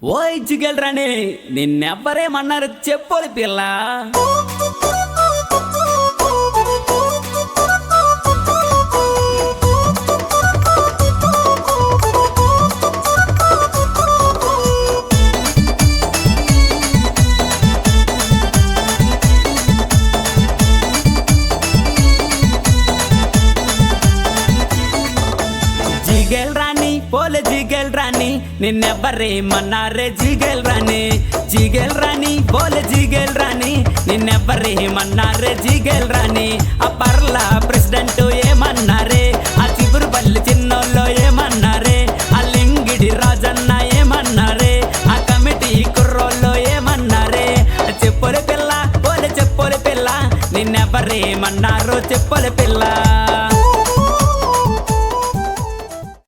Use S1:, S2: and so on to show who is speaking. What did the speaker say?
S1: ఓయ్ జిగేల్ రాణి నిన్నెవ్వరేమన్నారు చెప్పులి పిల్ల. జిగేల్ రాణి పోలే జిగేల్ రాణి నిన్నెవ్వరేమన్నారే జిగేల్ రాణి. జిగేల్ రాణి పోలే జిగేల్ రాణి నిన్నెవ్వరేమన్నారే జిగేల్ రాణి. ఆ పర్ల ప్రెసిడెంట్ ఏమన్నారే, ఆ చిగురుపల్లి చిన్నోళ్ళు ఏమన్నారే, ఆ లింగిడి రాజన్న ఏమన్నారే, ఆ కమిటీ కుర్రోళ్ళు ఏమన్నారే. చెప్పులే పిల్ల పోలే చెప్పులే పిల్ల నిన్నెవ్వరేమన్నారో చెప్పులే పిల్ల.